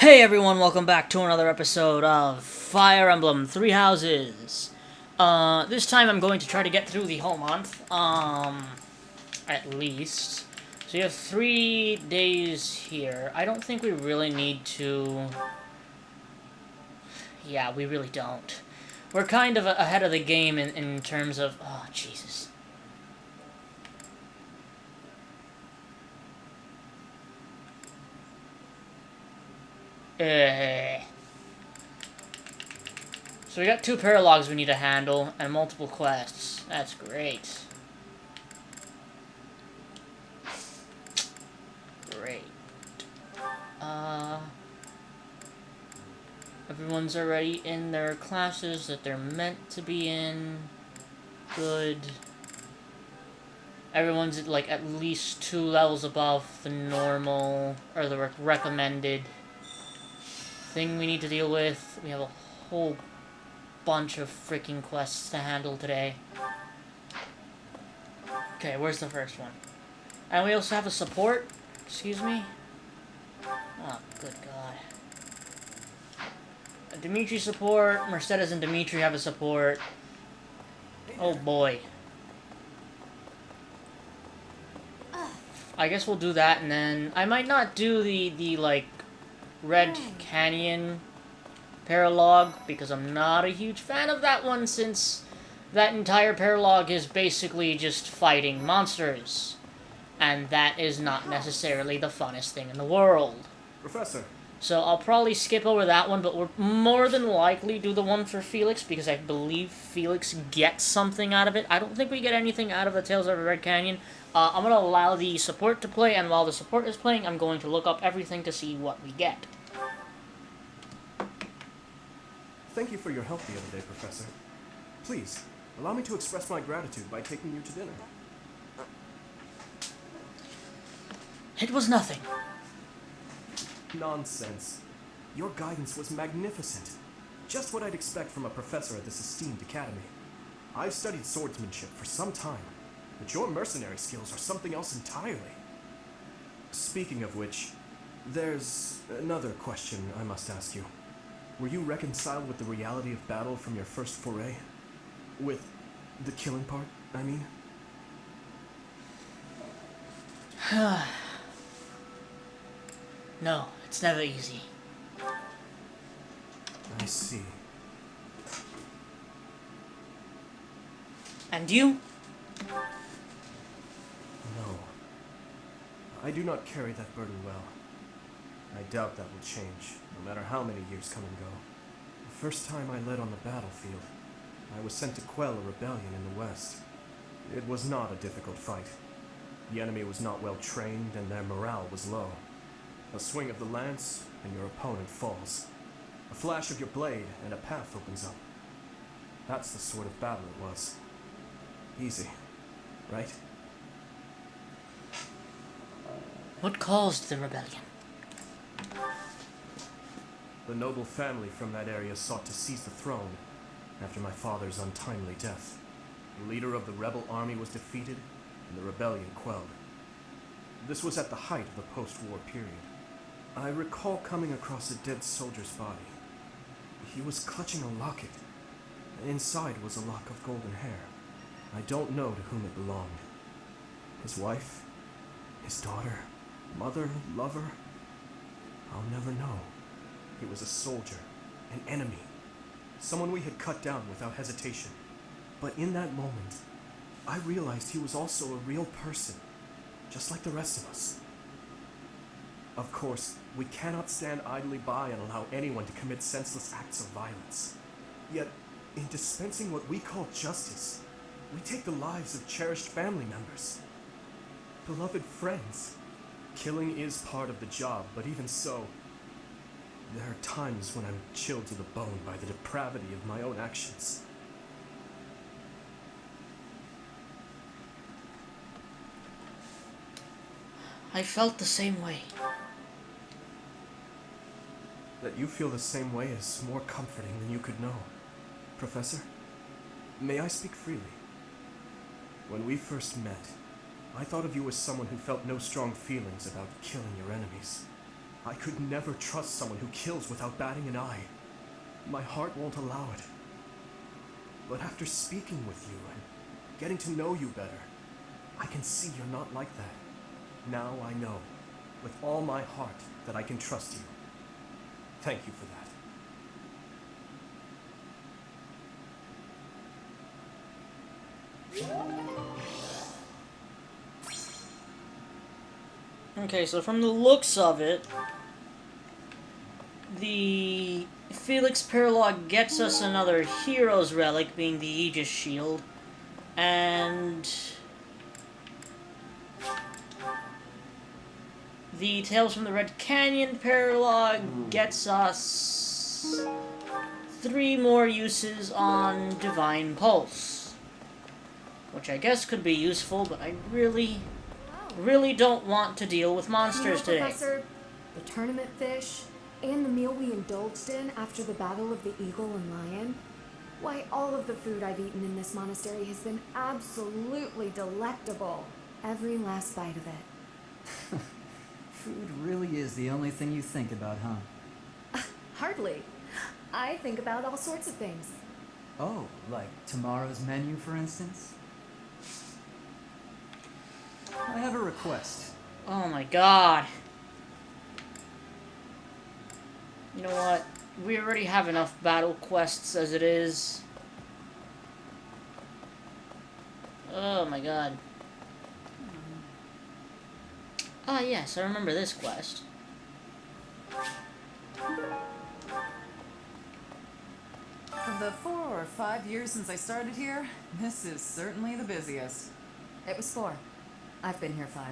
Hey everyone, welcome back to another episode of Fire Emblem Three Houses. This time I'm going to try to get through the whole month, at least. So you have 3 days here. I don't think we really need to... Yeah, we really don't. We're kind of ahead of the game in terms of... Oh, Jesus. So we got 2 paralogs we need to handle, and multiple quests. That's great. Great. Everyone's already in their classes that they're meant to be in. Good. Everyone's at, like, at least 2 levels above the normal, or the recommended thing we need to deal with. We have a whole bunch of freaking quests to handle today. Okay, where's the first one? And we also have a support. Excuse me? Oh, good God. A Dimitri support. Mercedes and Dimitri have a support. Oh boy. I guess we'll do that, and then I might not do the like Red Canyon Paralogue because I'm not a huge fan of that one, since that entire paralogue is basically just fighting monsters, and that is not necessarily the funnest thing in the world. Professor. So I'll probably skip over that one, but we'll more than likely do the one for Felix, because I believe Felix gets something out of it. I don't think we get anything out of the Tales of the Red Canyon. I'm going to allow the support to play, and while the support is playing, I'm going to look up everything to see what we get. Thank you for your help the other day, Professor. Please, allow me to express my gratitude by taking you to dinner. It was nothing. Nonsense. Your guidance was magnificent. Just what I'd expect from a professor at this esteemed academy. I've studied swordsmanship for some time, but your mercenary skills are something else entirely. Speaking of which, there's another question I must ask you. Were you reconciled with the reality of battle from your first foray? With the killing part, I mean? No, it's never easy. I see. And you? No. I do not carry that burden well. I doubt that will change, no matter how many years come and go. The first time I led on the battlefield, I was sent to quell a rebellion in the west. It was not a difficult fight. The enemy was not well trained, and their morale was low. A swing of the lance, and your opponent falls. A flash of your blade, and a path opens up. That's the sort of battle it was. Easy, right? What caused the rebellion? The noble family from that area sought to seize the throne after my father's untimely death. The leader of the rebel army was defeated, and the rebellion quelled. This was at the height of the post-war period. I recall coming across a dead soldier's body. He was clutching a locket, and inside was a lock of golden hair. I don't know to whom it belonged. His wife? His daughter? Mother? Lover? I'll never know. He was a soldier, an enemy, someone we had cut down without hesitation. But in that moment, I realized he was also a real person, just like the rest of us. Of course, we cannot stand idly by and allow anyone to commit senseless acts of violence. Yet, in dispensing what we call justice, we take the lives of cherished family members, beloved friends. Killing is part of the job, but even so, there are times when I'm chilled to the bone by the depravity of my own actions. I felt the same way. That you feel the same way is more comforting than you could know. Professor, may I speak freely? When we first met, I thought of you as someone who felt no strong feelings about killing your enemies. I could never trust someone who kills without batting an eye. My heart won't allow it. But after speaking with you and getting to know you better, I can see you're not like that. Now I know, with all my heart, that I can trust you. Thank you for that. Okay, so from the looks of it, the Felix Paralogue gets us another hero's relic, being the Aegis Shield, and the Tales from the Red Canyon Paralogue gets us 3 more uses on Divine Pulse, which I guess could be useful, but I really don't want to deal with monsters today. Professor, the tournament fish, and the meal we indulged in after the Battle of the Eagle and Lion, why, all of the food I've eaten in this monastery has been absolutely delectable. Every last bite of it. Food really is the only thing you think about, huh? Hardly. I think about all sorts of things. Oh, like tomorrow's menu, for instance? I have a request. Oh my god. You know what? We already have enough battle quests as it is. Oh my god. Ah, yes, I remember this quest. Of the 4 or 5 years since I started here, this is certainly the busiest. It was 4. I've been here 5.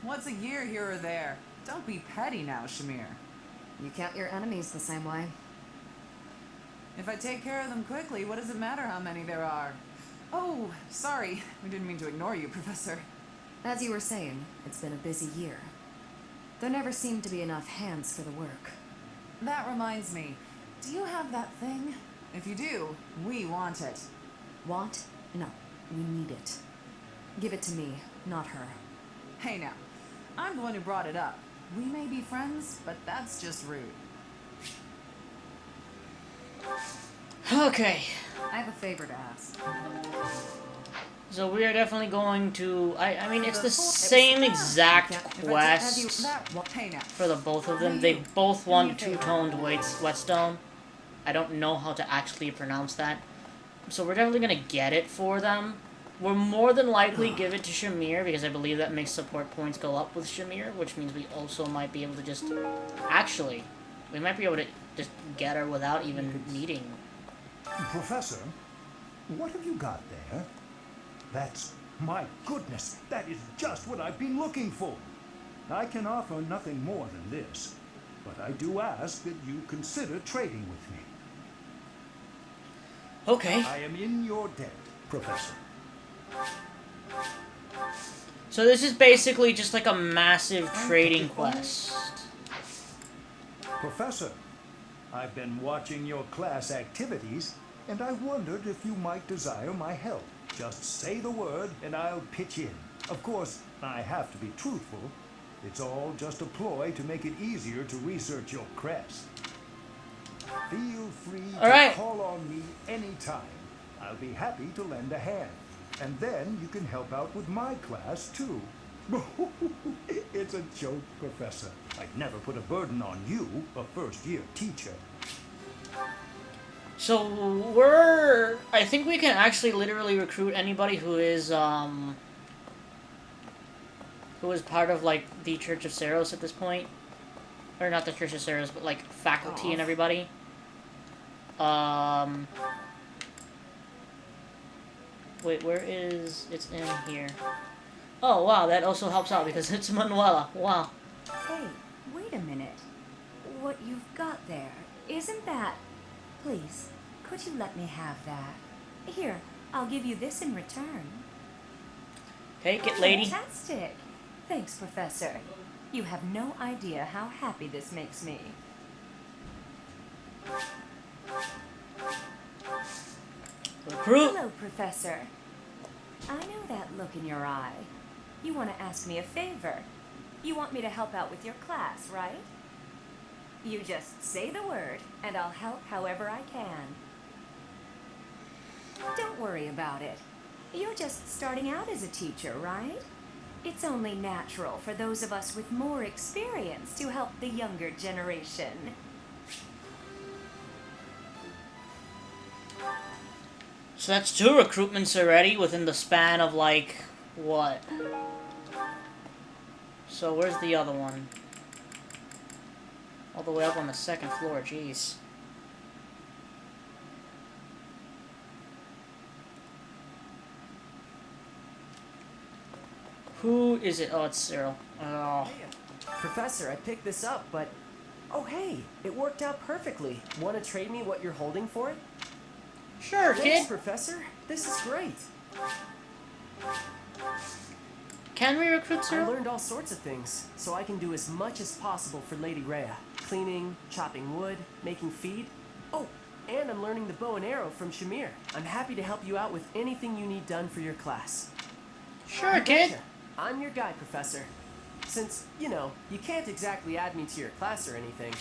What's a year here or there? Don't be petty now, Shamir. You count your enemies the same way. If I take care of them quickly, what does it matter how many there are? Oh, sorry. We didn't mean to ignore you, Professor. As you were saying, it's been a busy year. There never seemed to be enough hands for the work. That reminds me. Do you have that thing? If you do, we want it. Want? No, we need it. Give it to me, not her. Hey now, I'm the one who brought it up. We may be friends, but that's just rude. Okay. I have a favor to ask. So we are definitely going to... I mean, it's the same exact quest Hey now. for the both of them. They both want two-toned whetstone. I don't know how to actually pronounce that. So we're definitely going to get it for them. We'll more than likely give it to Shamir, because I believe that makes support points go up with Shamir, which means we also might be able to just... Actually, we might be able to just get her without even needing... Professor, what have you got there? That's... my goodness, that is just what I've been looking for. I can offer nothing more than this, but I do ask that you consider trading with me. Okay. I am in your debt, Professor. So this is basically just like a massive trading quest. Professor, I've been watching your class activities, and I wondered if you might desire my help. Just say the word, and I'll pitch in. Of course, I have to be truthful. It's all just a ploy to make it easier to research your crest. Feel free to call on me anytime. I'll be happy to lend a hand. And then you can help out with my class, too. It's a joke, Professor. I'd never put a burden on you, a first-year teacher. So I think we can actually literally recruit anybody who is part of, like, the Church of Saros at this point. Or not the Church of Saros, but, like, faculty and everybody. Wait, where is... It's in here. Oh, wow, that also helps out because it's Manuela. Wow. Hey, wait a minute. What you've got there, isn't that... Please, could you let me have that? Here, I'll give you this in return. Take it, lady. Fantastic. Thanks, Professor. You have no idea how happy this makes me. Recruit. Hello, Professor. I know that look in your eye. You want to ask me a favor. You want me to help out with your class, right? You just say the word, and I'll help however I can. Don't worry about it. You're just starting out as a teacher, right? It's only natural for those of us with more experience to help the younger generation. So that's 2 recruitments already within the span of, like, what? So where's the other one? All the way up on the 2nd floor, jeez. Who is it? Oh, it's Cyril. Oh. Hey, Professor, I picked this up, but... Oh, hey, it worked out perfectly. Want to trade me what you're holding for it? Sure, Thanks, kid. Professor. This is great. Can we recruit I Cyril? learned all sorts of things, so I can do as much as possible for Lady Rhea. Cleaning, chopping wood, making feed. Oh, and I'm learning the bow and arrow from Shamir. I'm happy to help you out with anything you need done for your class. Sure, You kid. betcha. I'm your guide, Professor. Since, you know, you can't exactly add me to your class or anything.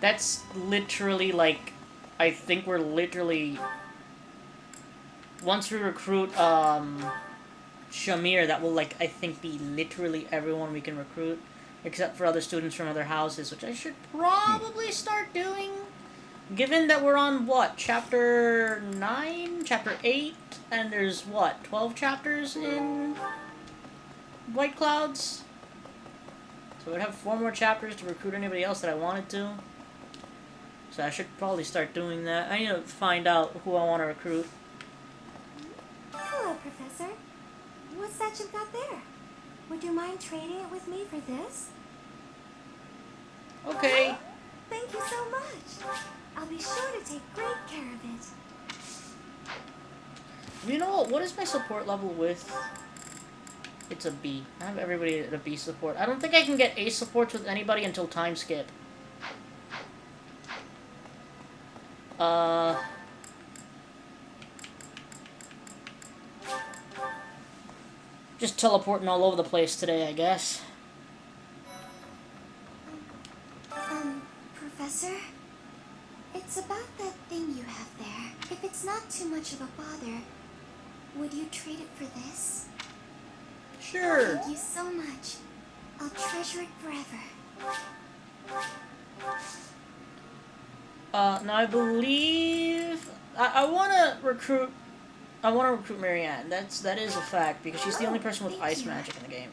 That's literally, like... I think we're literally... Once we recruit, Shamir, that will, like, I think be literally everyone we can recruit. Except for other students from other houses, which I should probably start doing. Given that we're on, what, Chapter 9? Chapter 8? And there's, what, 12 chapters in White Clouds? So I'd have 4 more chapters to recruit anybody else that I wanted to. So I should probably start doing that. I need to find out who I want to recruit. Hello, Professor. What's that you've got there? Would you mind trading it with me for this? Okay. Thank you so much. I'll be sure to take great care of it. You know what? What is my support level with? It's a B. I have everybody at a B support. I don't think I can get A supports with anybody until time skip. Just teleporting all over the place today, I guess. Professor? It's about that thing you have there. If it's not too much of a bother, would you trade it for this? Sure. Thank you so much. I'll treasure it forever. Now I believe I wanna recruit Marianne. That is a fact because she's the only person with thank ice you. magic in the game.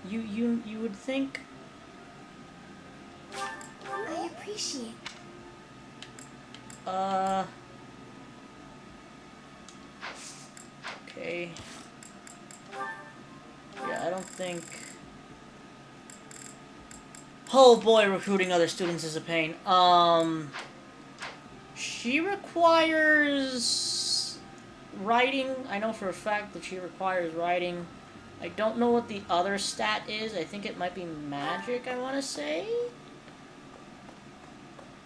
You would think. I appreciate. Okay. Yeah, I don't think. Oh boy, recruiting other students is a pain. She requires writing. I know for a fact that she requires writing. I don't know what the other stat is. I think it might be magic, I want to say.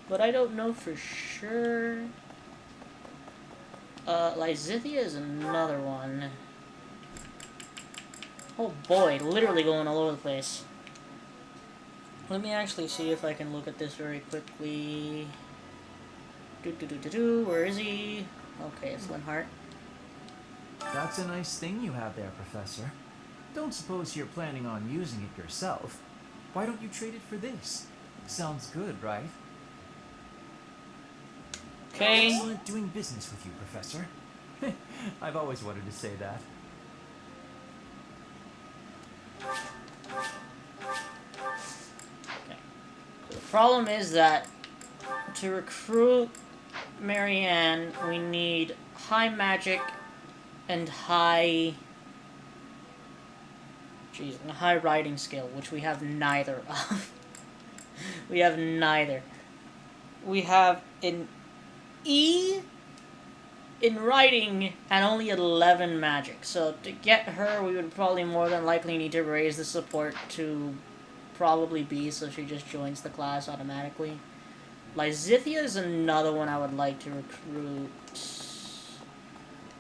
But I don't know for sure. Lysithia is another one. Oh boy, literally going all over the place. Let me actually see if I can look at this very quickly. Where is he? Okay, it's Linhart. That's a nice thing you have there, Professor. Don't suppose you're planning on using it yourself. Why don't you trade it for this? Sounds good, right? Okay. Excellent doing business with you, Professor. I've always wanted to say that. Okay. So the problem is that to recruit Marianne, we need high magic and high writing skill, which we have neither of. We have neither. We have an E in writing and only 11 magic. So to get her, we would probably more than likely need to raise the support to probably B, so she just joins the class automatically. Lysithia is another one I would like to recruit.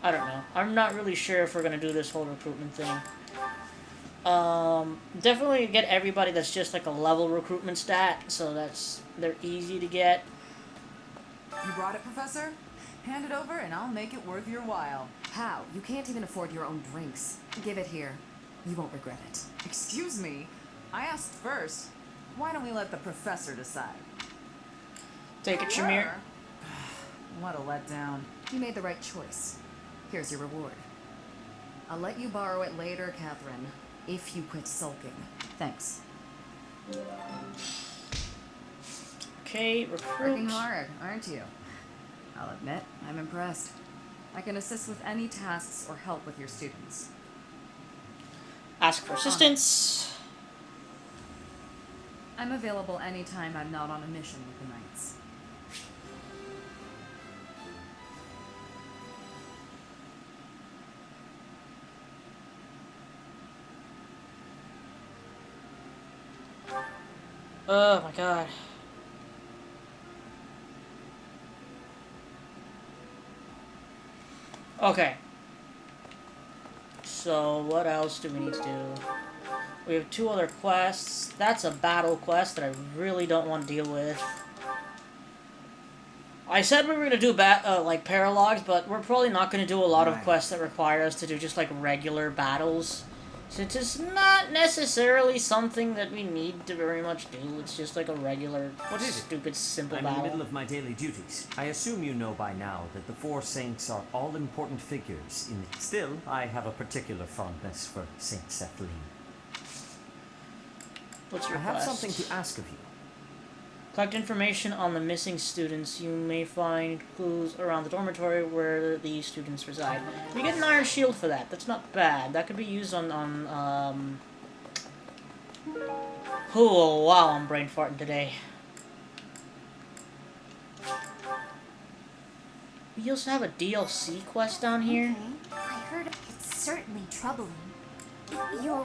I don't know. I'm not really sure if we're gonna do this whole recruitment thing. Definitely get everybody that's just like a level recruitment stat, so they're easy to get. You brought it, Professor? Hand it over and I'll make it worth your while. How? You can't even afford your own drinks. Give it here. You won't regret it. Excuse me? I asked first. Why don't we let the professor decide? Take it, Shamir. What a letdown. You made the right choice. Here's your reward. I'll let you borrow it later, Catherine, if you quit sulking. Thanks. Okay, recruit. Working hard, aren't you? I'll admit, I'm impressed. I can assist with any tasks or help with your students. Ask for assistance. I'm available anytime I'm not on a mission with the Knights. Oh my god. Okay. So, what else do we need to do? We have 2 other quests. That's a battle quest that I really don't want to deal with. I said we were going to do like paralogs, but we're probably not going to do a lot of quests that require us to do just like regular battles. Since it's not necessarily something that we need to very much do. It's just like a regular, What is it? stupid, simple I'm battle. in the middle of my daily duties. I assume you know by now that the 4 saints are all important figures in it. Still, I have a particular fondness for Saint Sethlin. What's your I have quest? something to ask of you. Collect information on the missing students. You may find clues around the dormitory where the students reside. You get an iron shield for that. That's not bad. That could be used on Oh, wow, I'm brain farting today. We also have a DLC quest down here. Okay. I heard it's certainly troubling. You're...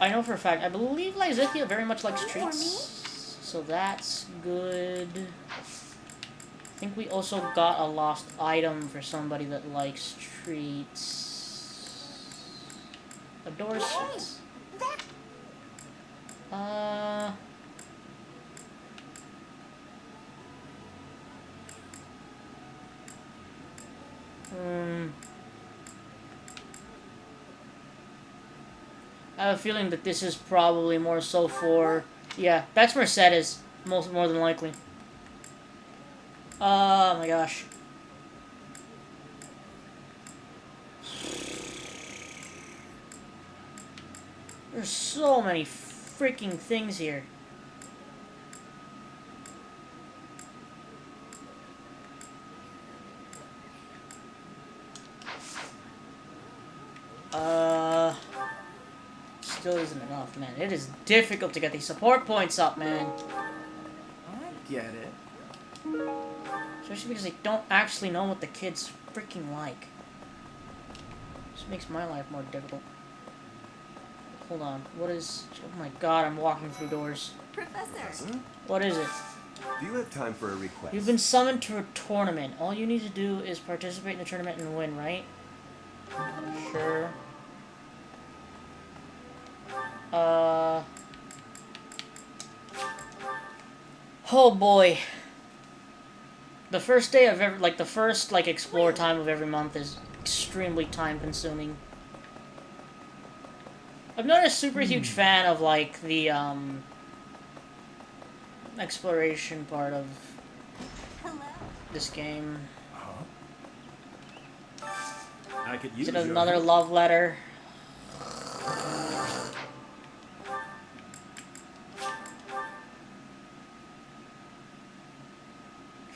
I know for a fact. I believe Lysithia very much likes For treats. So that's good. I think we also got a lost item for somebody that likes treats. Adores sweets. I have a feeling that this is probably more so for... Yeah, that's Mercedes, more than likely. Oh my gosh. There's so many freaking things here. Still isn't enough, man. It is difficult to get these support points up, man. I get it. Especially because I don't actually know what the kids freaking like. This makes my life more difficult. Hold on. What is... Oh my god, I'm walking through doors. Professor! What is it? Do you have time for a request? You've been summoned to a tournament. All you need to do is participate in the tournament and win, right? Sure. Oh boy. The first day of every, the first, explore time of every month is extremely time consuming. I'm not a super huge fan of, the, exploration part of this game. I could Is use it your another help. love letter?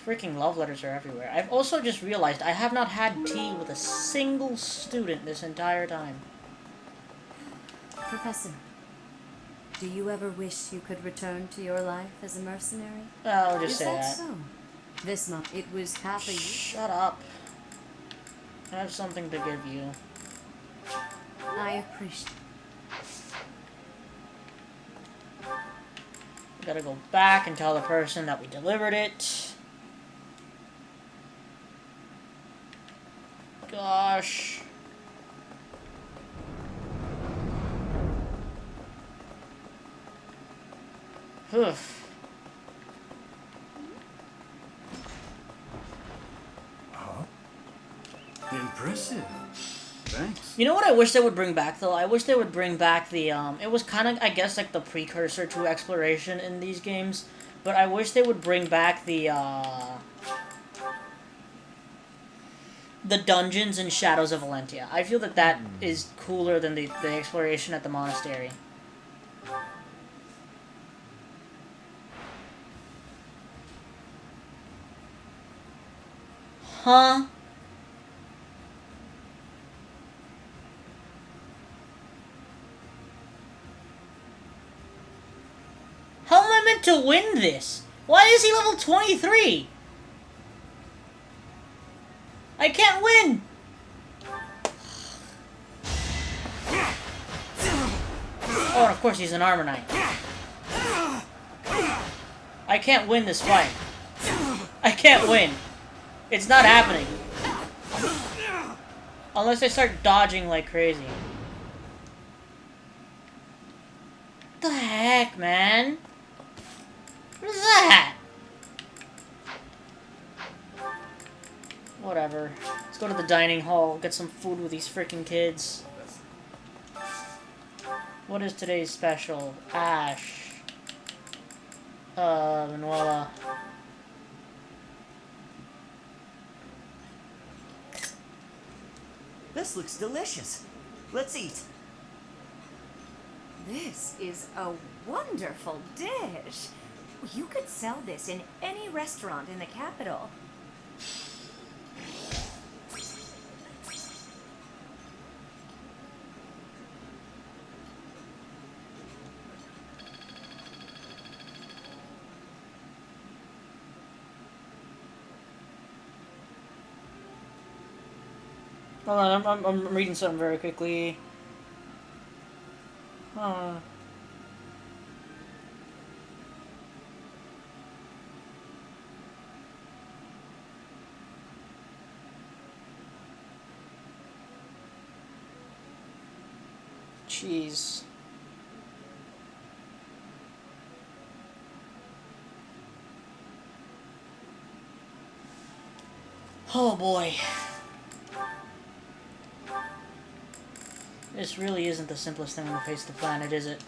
Freaking love letters are everywhere. I've also just realized I have not had tea with a single student this entire time. Professor, do you ever wish you could return to your life as a mercenary? I'll just Is say that that. so? This month it was half a year. Shut up. I have something to give you. I appreciate. We gotta go back and tell the person that we delivered it. gosh. Oof. Impressive. Thanks. You know what I wish they would bring back, though? I wish they would bring back the, it was kind of, I guess, like the precursor to exploration in these games, but I wish they would bring back the dungeons in Shadows of Valentia. I feel that that is cooler than the exploration at the monastery. Huh? How am I meant to win this? Why is he level 23? I can't win! Oh, and of course he's an armor knight. I can't win this fight. I can't win. It's not happening. Unless I start dodging like crazy. What the heck, man? What is that? Whatever. Let's go to the dining hall, get some food with these freaking kids. What is today's special? Ash. Manuela. This looks delicious. Let's eat. This is a wonderful dish. You could sell this in any restaurant in the capital. Hold on, I'm reading something very quickly. Jeez. Oh boy. This really isn't the simplest thing on the face of the planet, is it?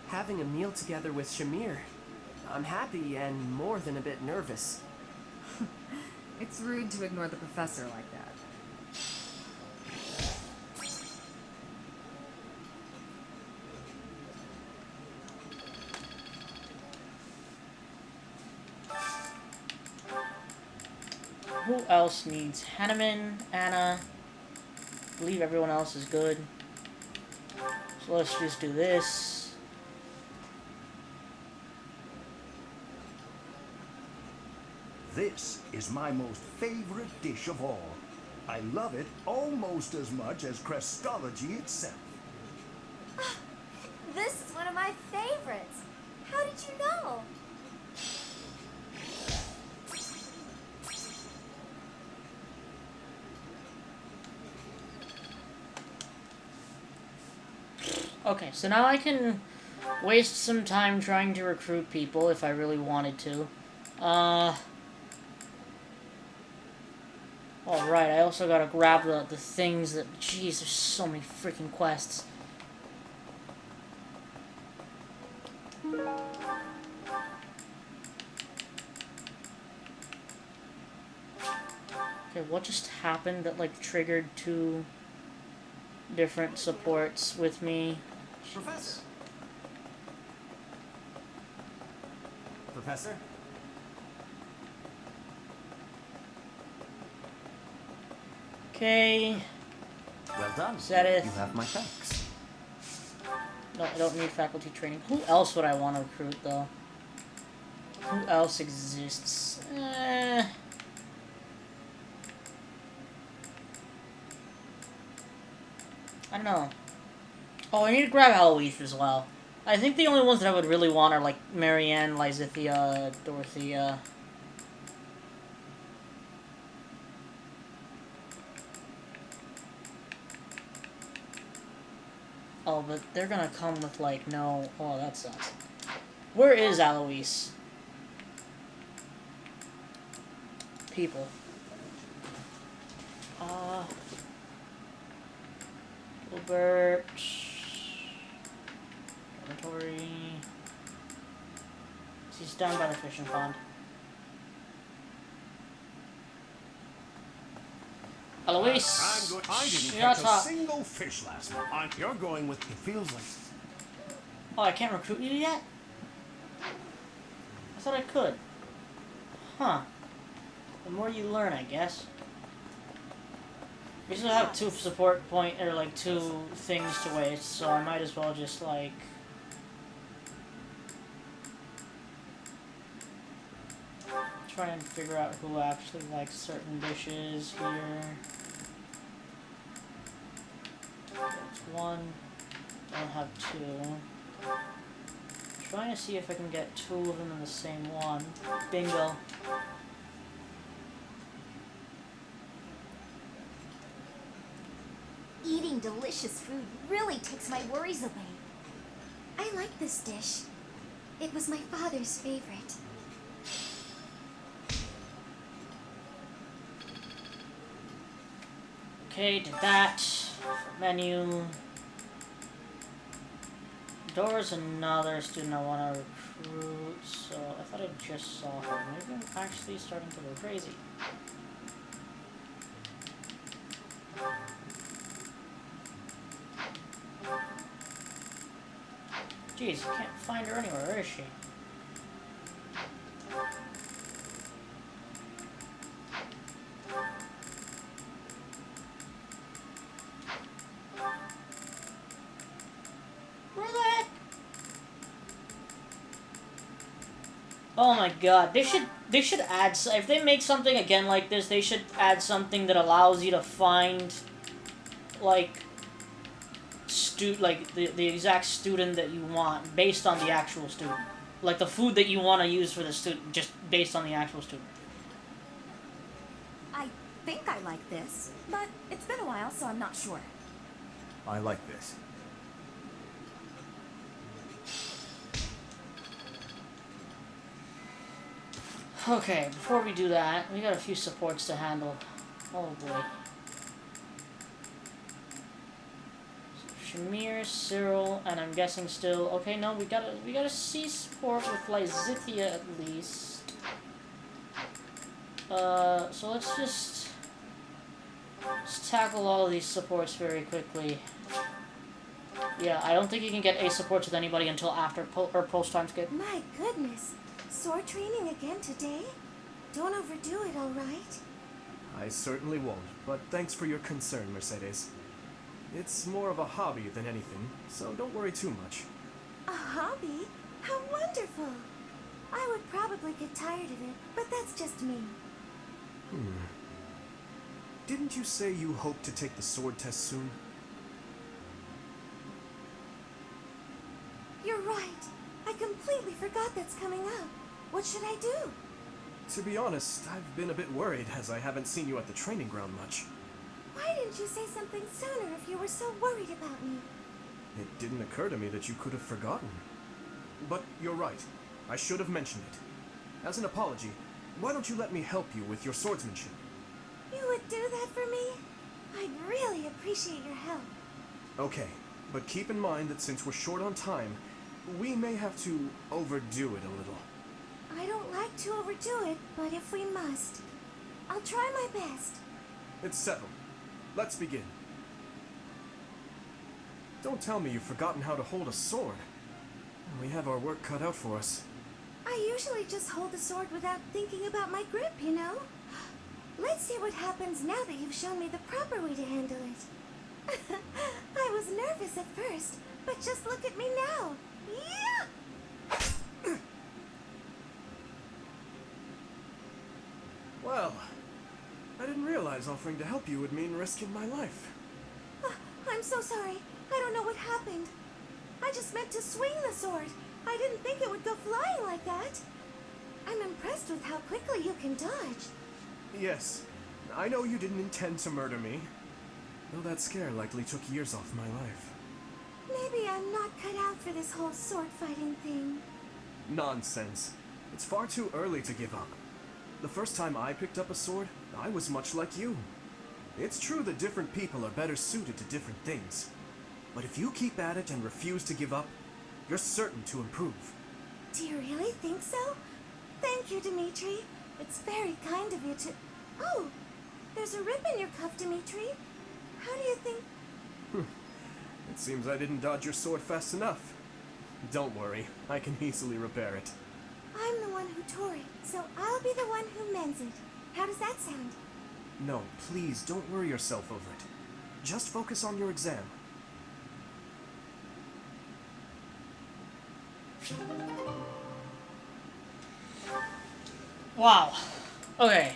Having a meal together with Shamir. I'm happy and more than a bit nervous. It's rude to ignore the professor like that. Who else needs Hanneman, Anna? I believe everyone else is good. So let's just do this. This is my most favorite dish of all. I love it almost as much as Crestology itself. This is one of my favorites. How did you know? Okay, so now I can waste some time trying to recruit people if I really wanted to. Alright, I also gotta grab the things that... Jeez, there's so many freaking quests. Okay, what just happened that, like, triggered two different supports with me? Professor? Professor? Okay. Well done. Zenith. You have my thanks. No, I don't need faculty training. Who else would I want to recruit, though? Who else exists? I don't know. Oh, I need to grab Eloise as well. I think the only ones that I would really want are, like, Marianne, Lysithea, Dorothea. Oh, but they're gonna come with, like, no... Oh, that sucks. Where is Alois? People. Gilbert... Inventory... He's down by the fishing pond. Alois! I didn't Shut catch a up. single fish last night. You're going with... It feels like... Oh, I can't recruit you yet? I thought I could. Huh. The more you learn, I guess. We still have 2 support point, or like 2 things to waste, so I might as well just like... try and figure out who actually likes certain dishes here. That's 1. Don't have 2. Trying to see if I can get 2 of them in the same one. Bingo. Eating delicious food really takes my worries away. I like this dish. It was my father's favorite. Okay, did that. Menu. Dora's another student I want to recruit, so I thought I just saw her. Maybe I'm actually starting to go crazy. Jeez, I can't find her anywhere. Where is she? Oh my god, they should add, if they make something again like this, they should add something that allows you to find, like, the exact student that you want, based on the actual student. Like, the food that you want to use for the student, just based on the actual student. I think I like this, but it's been a while, so I'm not sure. I like this. Okay, before we do that, we got a few supports to handle. Oh boy. So, Shamir, Cyril, and I'm guessing still... Okay, no, we gotta see support with Lysithia at least. So let's just tackle all of these supports very quickly. Yeah, I don't think you can get A supports with anybody until after post time skip. My goodness. Sword training again today? Don't overdo it, alright? I certainly won't, but thanks for your concern, Mercedes. It's more of a hobby than anything, so don't worry too much. A hobby? How wonderful! I would probably get tired of it, but that's just me. Didn't you say you hope to take the sword test soon? You're right. I completely forgot that's coming up. What should I do? To be honest, I've been a bit worried as I haven't seen you at the training ground much. Why didn't you say something sooner if you were so worried about me? It didn't occur to me that you could have forgotten. But you're right. I should have mentioned it. As an apology, why don't you let me help you with your swordsmanship? You would do that for me? I'd really appreciate your help. Okay, but keep in mind that since we're short on time, we may have to overdo it a little. I don't like to overdo it, but if we must, I'll try my best. It's settled. Let's begin. Don't tell me you've forgotten how to hold a sword. We have our work cut out for us. I usually just hold the sword without thinking about my grip, you know? Let's see what happens now that you've shown me the proper way to handle it. I was nervous at first, but just look at me now. Yeah! Well, I didn't realize offering to help you would mean risking my life. I'm so sorry. I don't know what happened. I just meant to swing the sword. I didn't think it would go flying like that. I'm impressed with how quickly you can dodge. Yes, I know you didn't intend to murder me, though that scare likely took years off my life. Maybe I'm not cut out for this whole sword fighting thing. Nonsense. It's far too early to give up. The first time I picked up a sword, I was much like you. It's true that different people are better suited to different things. But if you keep at it and refuse to give up, you're certain to improve. Do you really think so? Thank you, Dimitri. It's very kind of you to... Oh, there's a rip in your cuff, Dimitri. How do you think... It seems I didn't dodge your sword fast enough. Don't worry, I can easily repair it. I'm the one who tore it, so I'll be the one who mends it. How does that sound? No, please, don't worry yourself over it. Just focus on your exam. Wow. Okay.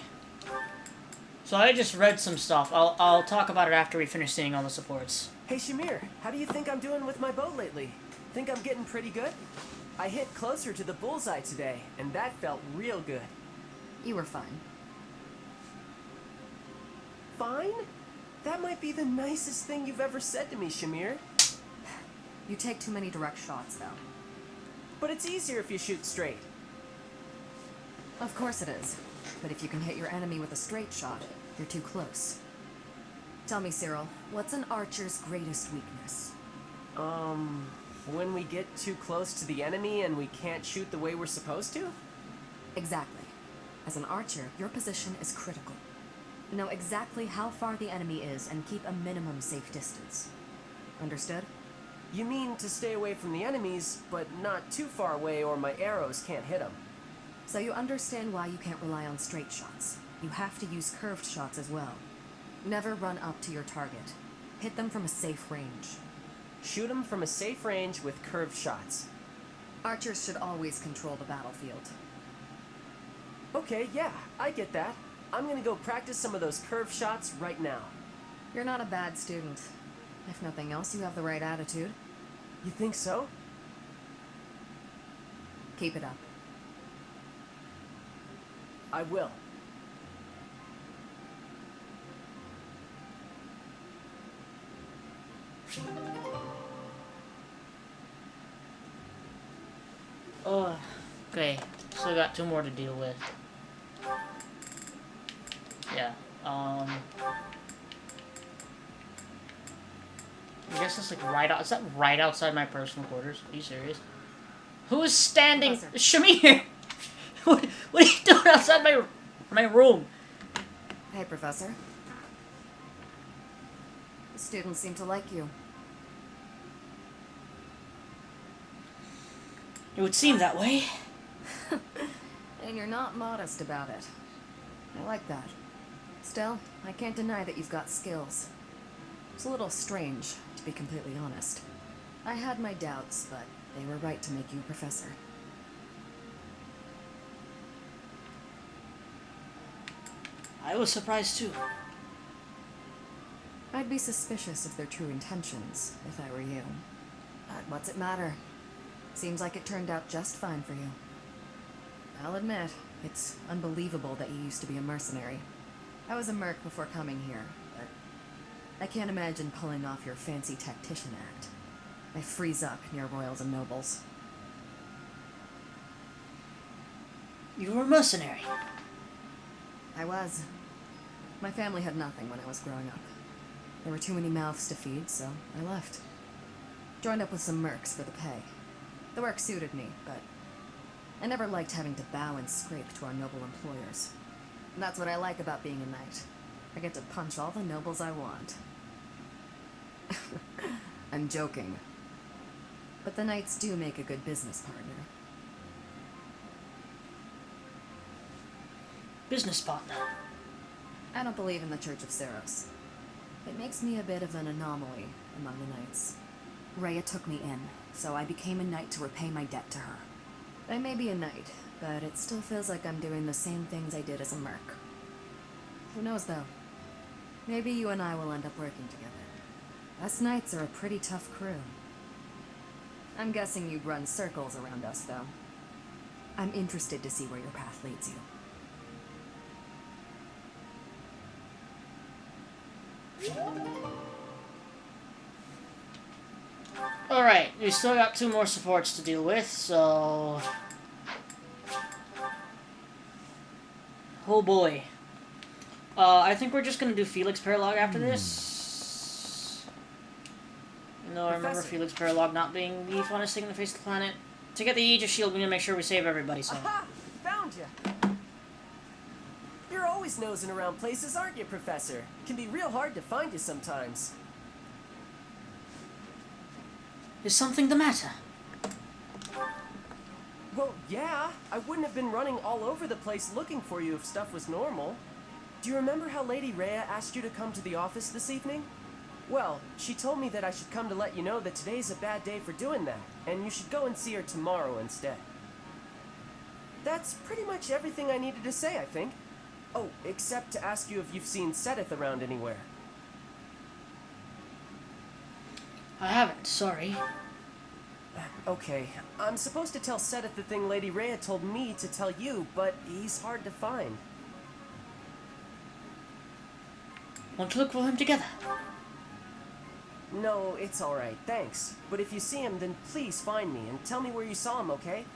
So I just read some stuff. I'll talk about it after we finish seeing all the supports. Hey Shamir, how do you think I'm doing with my bow lately? Think I'm getting pretty good? I hit closer to the bullseye today, and that felt real good. You were fine. Fine? That might be the nicest thing you've ever said to me, Shamir. You take too many direct shots, though. But it's easier if you shoot straight. Of course it is. But if you can hit your enemy with a straight shot, you're too close. Tell me, Cyril, what's an archer's greatest weakness? When we get too close to the enemy and we can't shoot the way we're supposed to? Exactly. As an archer, your position is critical. Know exactly how far the enemy is and keep a minimum safe distance. Understood? You mean to stay away from the enemies, but not too far away or my arrows can't hit them. So you understand why you can't rely on straight shots. You have to use curved shots as well. Never run up to your target. Hit them from a safe range. Shoot them from a safe range with curved shots. Archers should always control the battlefield. Okay, yeah, I get that. I'm gonna go practice some of those curved shots right now. You're not a bad student. If nothing else, you have the right attitude. You think so? Keep it up. I will. Okay. Still got 2 more to deal with. Yeah. I guess it's like right out. Is that right outside my personal quarters? Are you serious? Who is standing? Professor. Shamir! what are you doing outside my room? Hey, Professor. The students seem to like you. It would seem that way. And you're not modest about it. I like that. Still, I can't deny that you've got skills. It's a little strange, to be completely honest. I had my doubts, but they were right to make you professor. I was surprised too. I'd be suspicious of their true intentions, if I were you. But what's it matter? Seems like it turned out just fine for you. I'll admit, it's unbelievable that you used to be a mercenary. I was a merc before coming here, but I can't imagine pulling off your fancy tactician act. I freeze up near royals and nobles. You were a mercenary. I was. My family had nothing when I was growing up. There were too many mouths to feed, so I left. Joined up with some mercs for the pay. The work suited me, but I never liked having to bow and scrape to our noble employers. And that's what I like about being a knight. I get to punch all the nobles I want. I'm joking. But the knights do make a good business partner. Business partner. I don't believe in the Church of Seros. It makes me a bit of an anomaly among the knights. Rhea took me in, so I became a knight to repay my debt to her. I may be a knight, but it still feels like I'm doing the same things I did as a merc. Who knows, though? Maybe you and I will end up working together. Us knights are a pretty tough crew. I'm guessing you'd run circles around us, though. I'm interested to see where your path leads you. Alright, we still got 2 more supports to deal with, so... Oh boy. I think we're just gonna do Felix Paralogue after this. No, I remember Felix Paralogue not being the funnest thing in the face of the planet. To get the Aegis Shield, we need to make sure we save everybody, so... Aha! Found you! You're always nosing around places, aren't you, Professor? Can be real hard to find you sometimes. Is something the matter? Well, yeah. I wouldn't have been running all over the place looking for you if stuff was normal. Do you remember how Lady Rhea asked you to come to the office this evening? Well, she told me that I should come to let you know that today's a bad day for doing that, and you should go and see her tomorrow instead. That's pretty much everything I needed to say, I think. Oh, except to ask you if you've seen Sedith around anywhere. I haven't, sorry. Okay, I'm supposed to tell Sedith the thing Lady Rhea told me to tell you, but he's hard to find. Want to look for him together? No, it's alright, thanks. But if you see him, then please find me and tell me where you saw him, okay?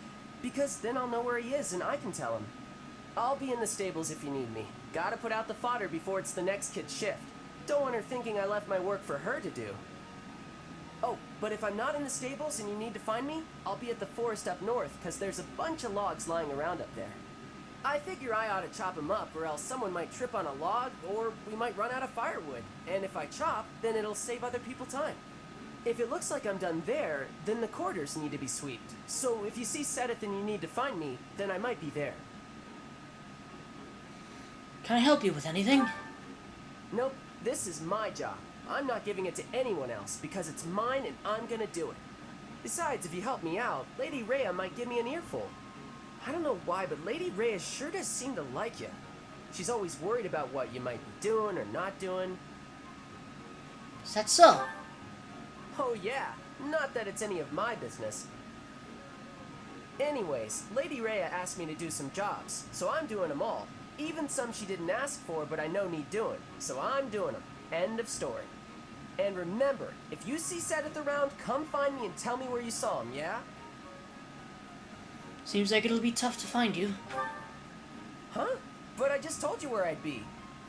Because then I'll know where he is and I can tell him. I'll be in the stables if you need me. Gotta put out the fodder before it's the next kid's shift. Don't want her thinking I left my work for her to do. Oh, but if I'm not in the stables and you need to find me, I'll be at the forest up north, because there's a bunch of logs lying around up there. I figure I ought to chop them up, or else someone might trip on a log, or we might run out of firewood. And if I chop, then it'll save other people time. If it looks like I'm done there, then the quarters need to be swept. So if you see Sedith and you need to find me, then I might be there. Can I help you with anything? Nope, this is my job. I'm not giving it to anyone else, because it's mine and I'm gonna do it. Besides, if you help me out, Lady Rhea might give me an earful. I don't know why, but Lady Rhea sure does seem to like you. She's always worried about what you might be doing or not doing. Is that so? Oh yeah, not that it's any of my business. Anyways, Lady Rhea asked me to do some jobs, so I'm doing them all. Even some she didn't ask for, but I know need doing, so I'm doing them. End of story. And remember, if you see Sedith around, come find me and tell me where you saw him, yeah? Seems like it'll be tough to find you. Huh? But I just told you where I'd be.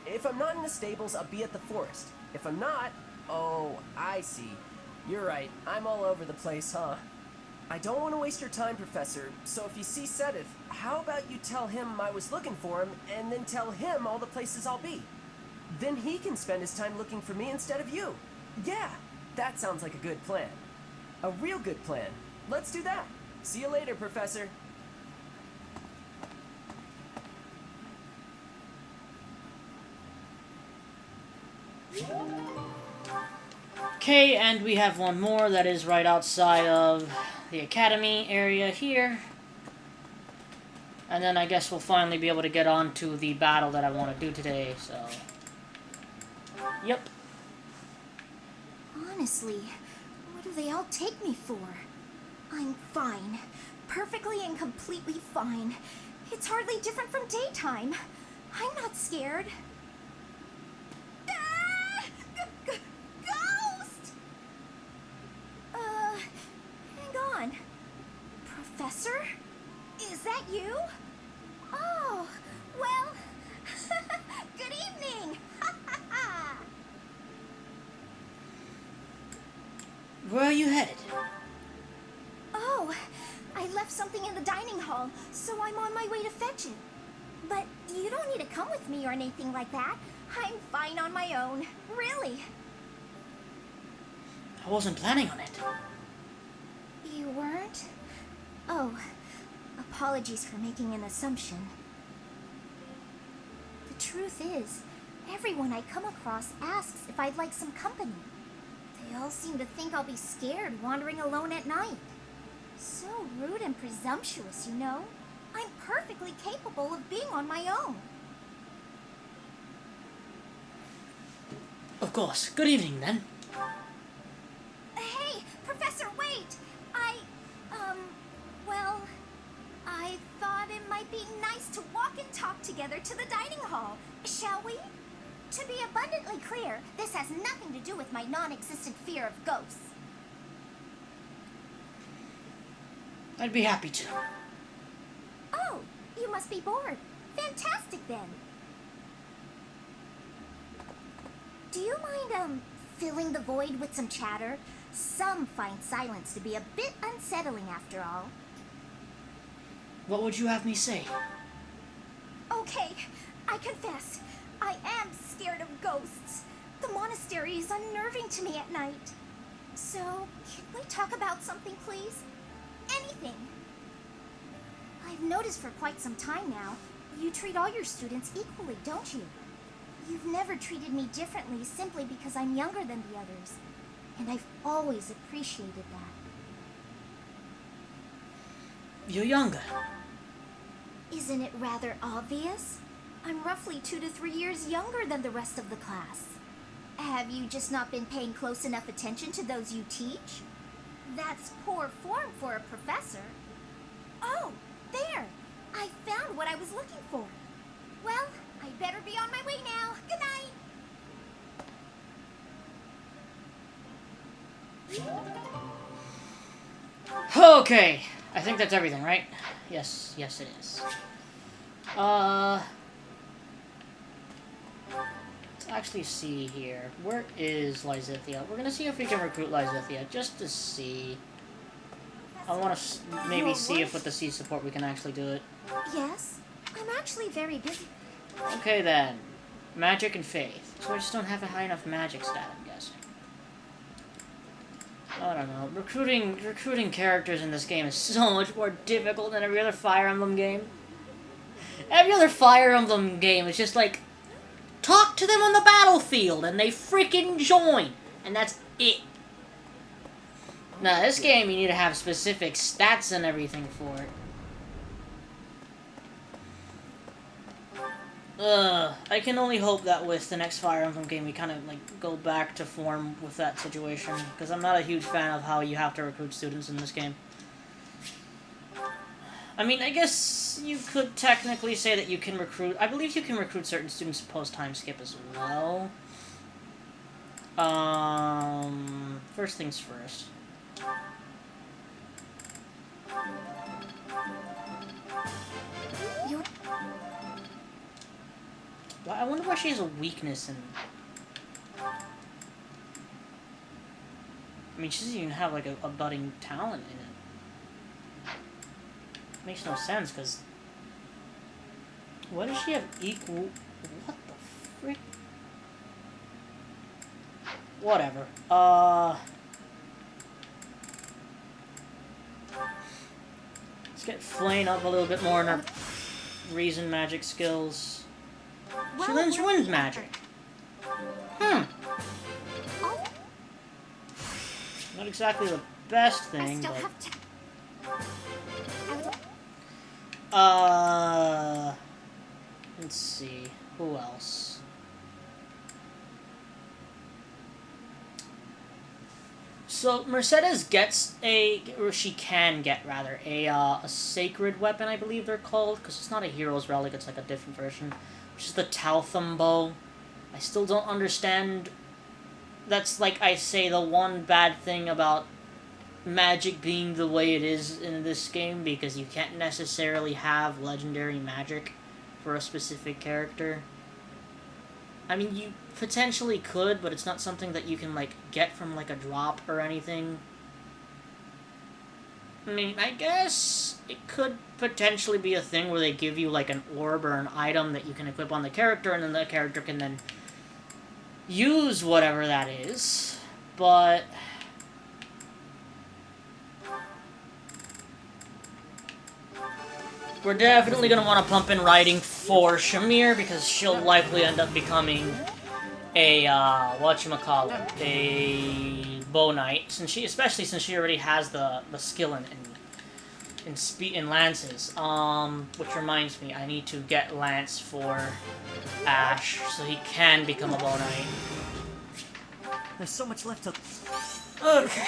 If I'm not in the stables, I'll be at the forest. If I'm not... Oh, I see. You're right. I'm all over the place, huh? I don't want to waste your time, Professor, so if you see Sedith, how about you tell him I was looking for him, and then tell him all the places I'll be? Then he can spend his time looking for me instead of you. Yeah, that sounds like a good plan. A real good plan. Let's do that. See you later, Professor. Okay, and we have one more that is right outside of the academy area here. And then I guess we'll finally be able to get on to the battle that I want to do today, so... Yep. Honestly, what do they all take me for? I'm fine. Perfectly and completely fine. It's hardly different from daytime. I'm not scared. Ah! Ghost! Hang on. Professor? Is that you? Oh, well, good evening. Where are you headed? Oh, I left something in the dining hall, so I'm on my way to fetch it. But you don't need to come with me or anything like that. I'm fine on my own, really. I wasn't planning on it. You weren't? Oh, apologies for making an assumption. The truth is, everyone I come across asks if I'd like some company. They all seem to think I'll be scared wandering alone at night. So rude and presumptuous, you know? I'm perfectly capable of being on my own. Of course. Good evening, then. Hey, Professor, wait! Well, I thought it might be nice to walk and talk together to the dining hall. Shall we? To be abundantly clear, this has nothing to do with my non-existent fear of ghosts. I'd be happy to. Oh, you must be bored. Fantastic then. Do you mind, filling the void with some chatter? Some find silence to be a bit unsettling after all. What would you have me say? Okay, I confess, I am scared of ghosts. The monastery is unnerving to me at night. So, can we talk about something, please? Anything. I've noticed for quite some time now, you treat all your students equally, don't you? You've never treated me differently simply because I'm younger than the others. And I've always appreciated that. You're younger. Isn't it rather obvious? I'm roughly 2 to 3 years younger than the rest of the class. Have you just not been paying close enough attention to those you teach? That's poor form for a professor. Oh, there! I found what I was looking for. Well, I better be on my way now. Good night! Okay, I think that's everything, right? Yes, it is. Let's actually see here. Where is Lysithia? We're gonna see if we can recruit Lysithia, just to see. I want to maybe see if with the C support we can actually do it. Yes, I'm actually very busy. Okay then. Magic and faith. So I just don't have a high enough magic stat, I'm guessing. I don't know. Recruiting characters in this game is so much more difficult than every other Fire Emblem game. Every other Fire Emblem game is just like, talk to them on the battlefield and they freaking join. And that's it. Now, this game you need to have specific stats and everything for it. I can only hope that with the next Fire Emblem game we kind of like go back to form with that situation, because I'm not a huge fan of how you have to recruit students in this game. I mean, I guess you could technically say that you can recruit... I believe you can recruit certain students post-time skip as well. First things first. I wonder why she has a weakness in... I mean, she doesn't even have, like, a budding talent in it. Makes no sense, because... Why does she have equal... What the frick? Whatever. Let's get Flame up a little bit more in her reason magic skills. She learns wind magic. Not exactly the best thing, but... Let's see. Who else? So, Mercedes gets or she can get, rather, a sacred weapon, I believe they're called, because it's not a hero's relic, it's like a different version, which is the Taltham bow. I still don't understand. That's, like I say, the one bad thing about magic being the way it is in this game, because you can't necessarily have legendary magic for a specific character. I mean, you potentially could, but it's not something that you can, like, get from, like, a drop or anything. I mean, I guess it could potentially be a thing where they give you, like, an orb or an item that you can equip on the character, and then the character can then use whatever that is. But... we're definitely going to want to pump in writing for Shamir, because she'll likely end up becoming a, whatchamacallit, a bow knight, especially since she already has the skill in lances. Which reminds me, I need to get lance for Ash, so he can become a bow knight. There's so much left to... Okay.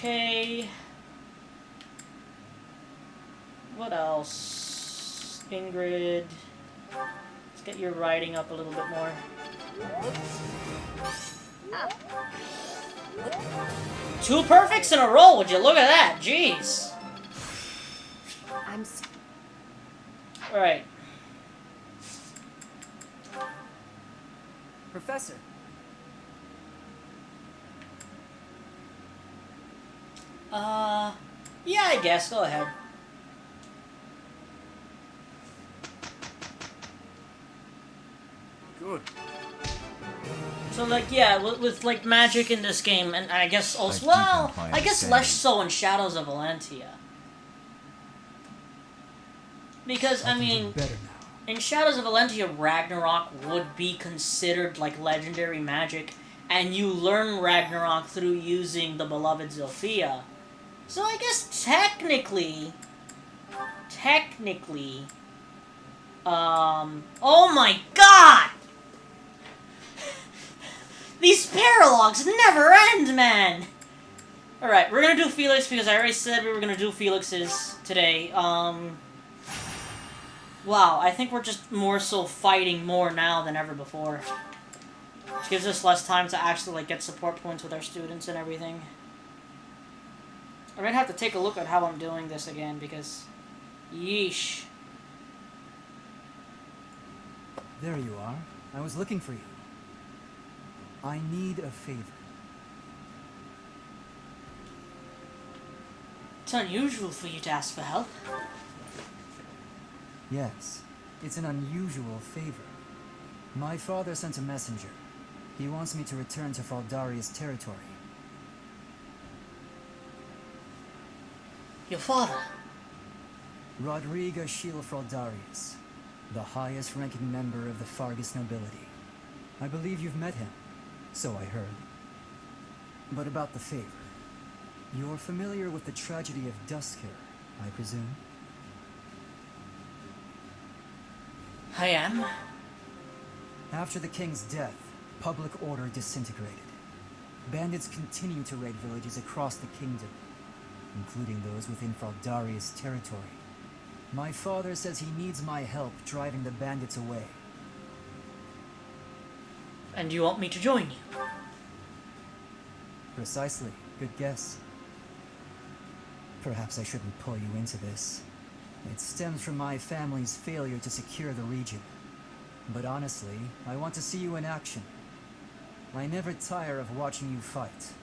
Okay. What else? Ingrid. Let's get your writing up a little bit more. 2 perfects in a row, would you look at that? Jeez. Alright. Professor. Yeah, I guess. Go ahead. Good. So, like, yeah, with like, magic in this game, and I guess also, I've well, deepened my I guess less so in Shadows of Valentia. Because, I mean, in Shadows of Valentia, Ragnarok would be considered, like, legendary magic, and you learn Ragnarok through using the beloved Zofia. So I guess technically, oh my god! These paralogs never end, man! Alright, we're gonna do Felix because I already said we were gonna do Felix's today. Wow, I think we're just more so fighting more now than ever before. Which gives us less time to actually, like, get support points with our students and everything. I'm gonna have to take a look at how I'm doing this again, because... Yeesh. There you are. I was looking for you. I need a favor. It's unusual for you to ask for help. Yes, it's an unusual favor. My father sent a messenger. He wants me to return to Faldaria's territory. Your father? Rodriga Shiel Faldarius, the highest-ranking member of the Fargus nobility. I believe you've met him, so I heard. But about the favor. You're familiar with the tragedy of Dusker, I presume? I am. After the king's death, public order disintegrated. Bandits continue to raid villages across the kingdom, including those within Faldaria's territory. My father says he needs my help driving the bandits away. And you want me to join you? Precisely. Good guess. Perhaps I shouldn't pull you into this. It stems from my family's failure to secure the region. But honestly, I want to see you in action. I never tire of watching you fight.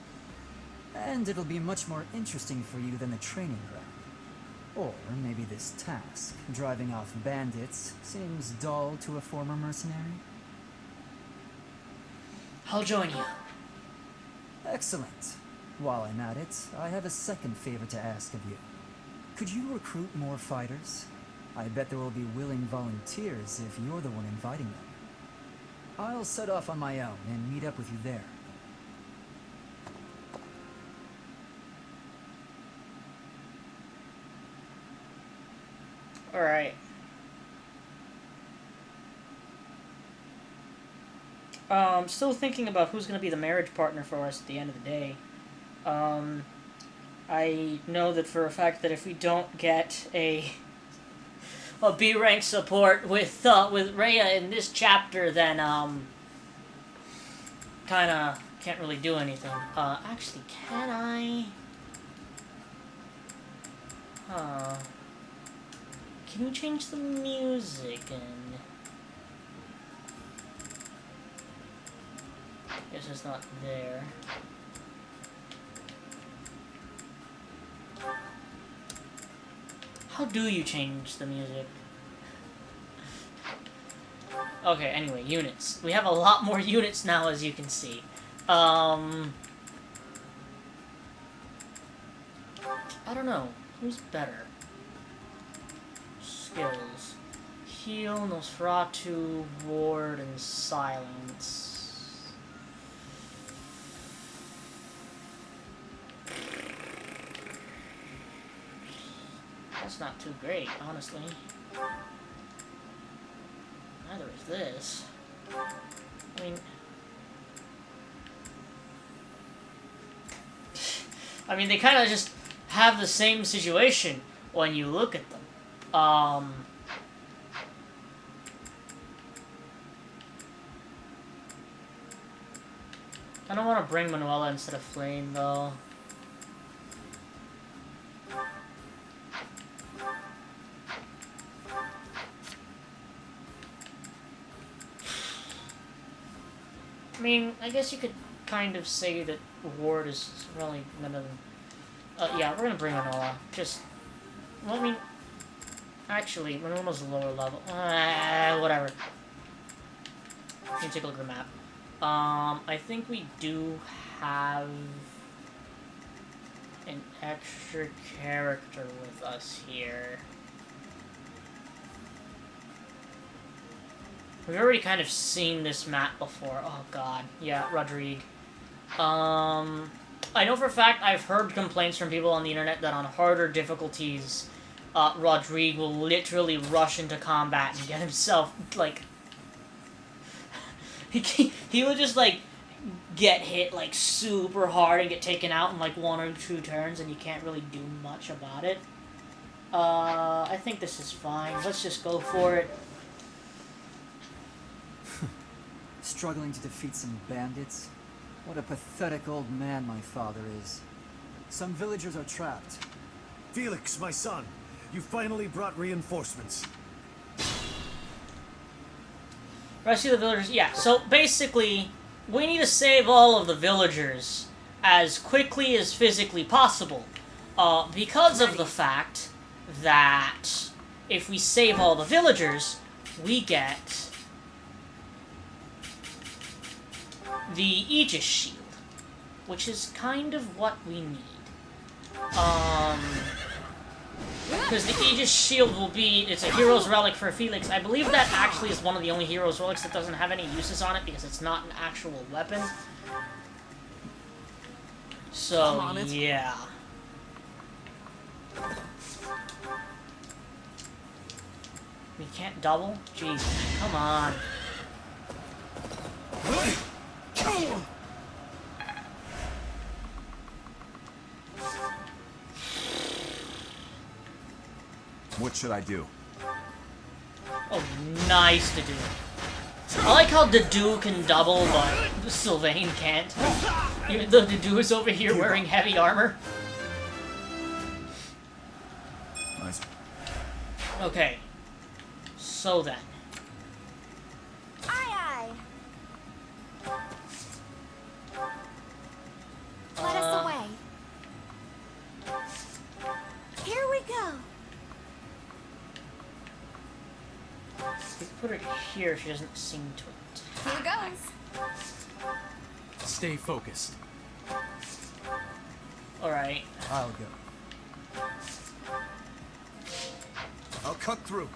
And it'll be much more interesting for you than the training ground. Or maybe this task, driving off bandits, seems dull to a former mercenary? I'll join you. Excellent. While I'm at it, I have a second favor to ask of you. Could you recruit more fighters? I bet there will be willing volunteers if you're the one inviting them. I'll set off on my own and meet up with you there. Alright. Still thinking about who's going to be the marriage partner for us at the end of the day. I know that for a fact that if we don't get a B rank support with Rhea in this chapter, then kinda can't really do anything. Actually, can I? Can you change the music and? Guess it's not there. How do you change the music? Okay, anyway, units. We have a lot more units now, as you can see. I don't know. Who's better? Skills. Heal, Nosferatu, Ward, and Silence. That's not too great, honestly. Neither is this. I mean, they kind of just have the same situation when you look at them. I don't want to bring Manuela instead of Flame, though. I mean, I guess you could kind of say that Ward is really none of them. Yeah, we're gonna bring Manuela. Just, well, I mean, actually, Manuela's a lower level. Whatever. Let me take a look at the map. I think we do have an extra character with us here. We've already kind of seen this map before. Oh god. Yeah, Rodrigue. I know for a fact I've heard complaints from people on the internet that on harder difficulties, Rodrigue will literally rush into combat and get himself, like... he will just, like, get hit, like, super hard and get taken out in, like, 1 or 2 turns, and you can't really do much about it. I think this is fine. Let's just go for it. Struggling to defeat some bandits? What a pathetic old man my father is. Some villagers are trapped. Felix, my son, you finally brought reinforcements. Rescue the villagers. Yeah, so basically, we need to save all of the villagers as quickly as physically possible. Because of the fact that if we save all the villagers, we get the Aegis Shield, which is kind of what we need. Because the Aegis Shield will be, it's a hero's relic for Felix. I believe that actually is one of the only hero's relics that doesn't have any uses on it because it's not an actual weapon. So, yeah. We can't double? Jeez, come on. What should I do? Oh, nice to do. I like how Dedue can double, but Sylvain can't. Even though Dedue is over here wearing heavy armor. Nice. Okay. So then. Aye, aye. Let us away. Here we go. If we put her here, she doesn't seem to attack. Here goes. Stay focused. Alright. I'll go. I'll cut through.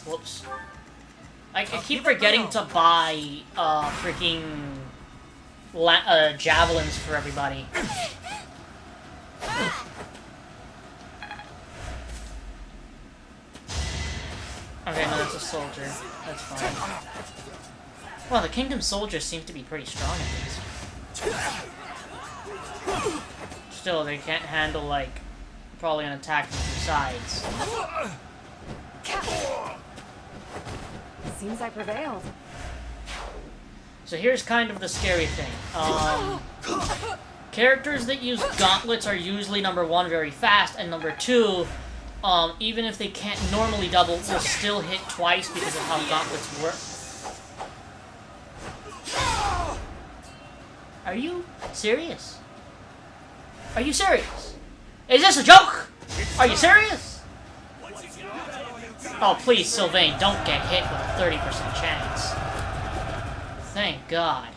Whoops. I keep forgetting to buy, freaking... javelins for everybody. Okay, no, that's a soldier. That's fine. Well, the Kingdom soldiers seem to be pretty strong at least. Still, they can't handle, like, probably an attack from 2 sides. Seems I prevailed. So here's kind of the scary thing. Characters that use gauntlets are usually, number 1, very fast, and number 2, even if they can't normally double, will still hit twice because of how gauntlets work. Are you serious? Are you serious? Is this a joke? Are you serious? Oh, please, Sylvain, don't get hit with a 30% chance. Thank God.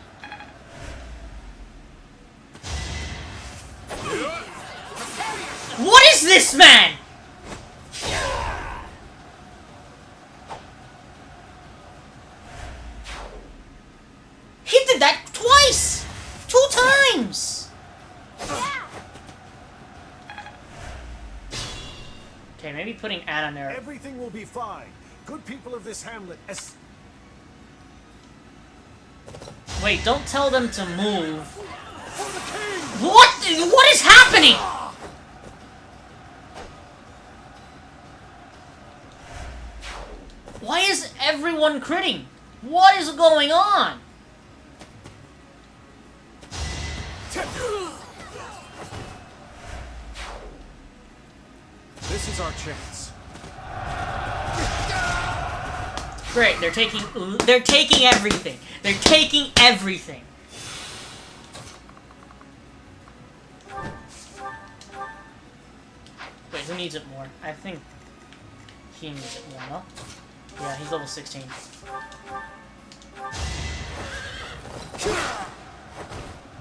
What is this, man? He did that twice! 2 times! Okay, maybe putting Anna there. Everything will be fine. Good people of this hamlet. Wait, don't tell them to move. What? What is happening? Why is everyone critting? What is going on? This is our chance. Great, they're taking everything. They're taking everything. Wait, who needs it more? I think he needs it more, no? Yeah, he's level 16.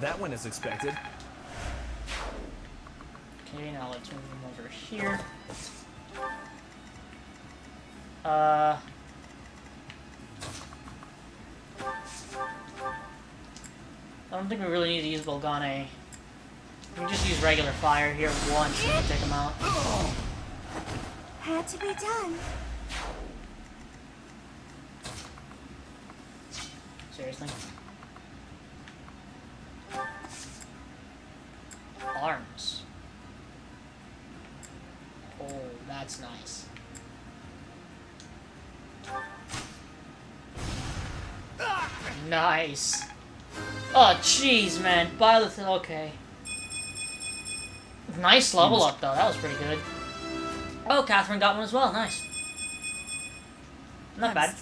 That went as expected. Okay, now let's move him over here. I don't think we really need to use Bolgane. We can just use regular fire here once and take him out. Had to be done. Seriously? Arms. Oh, that's nice. Nice. Oh, jeez, man. Okay. Nice level up, though. That was pretty good. Oh, Catherine got one as well. Nice. Not bad.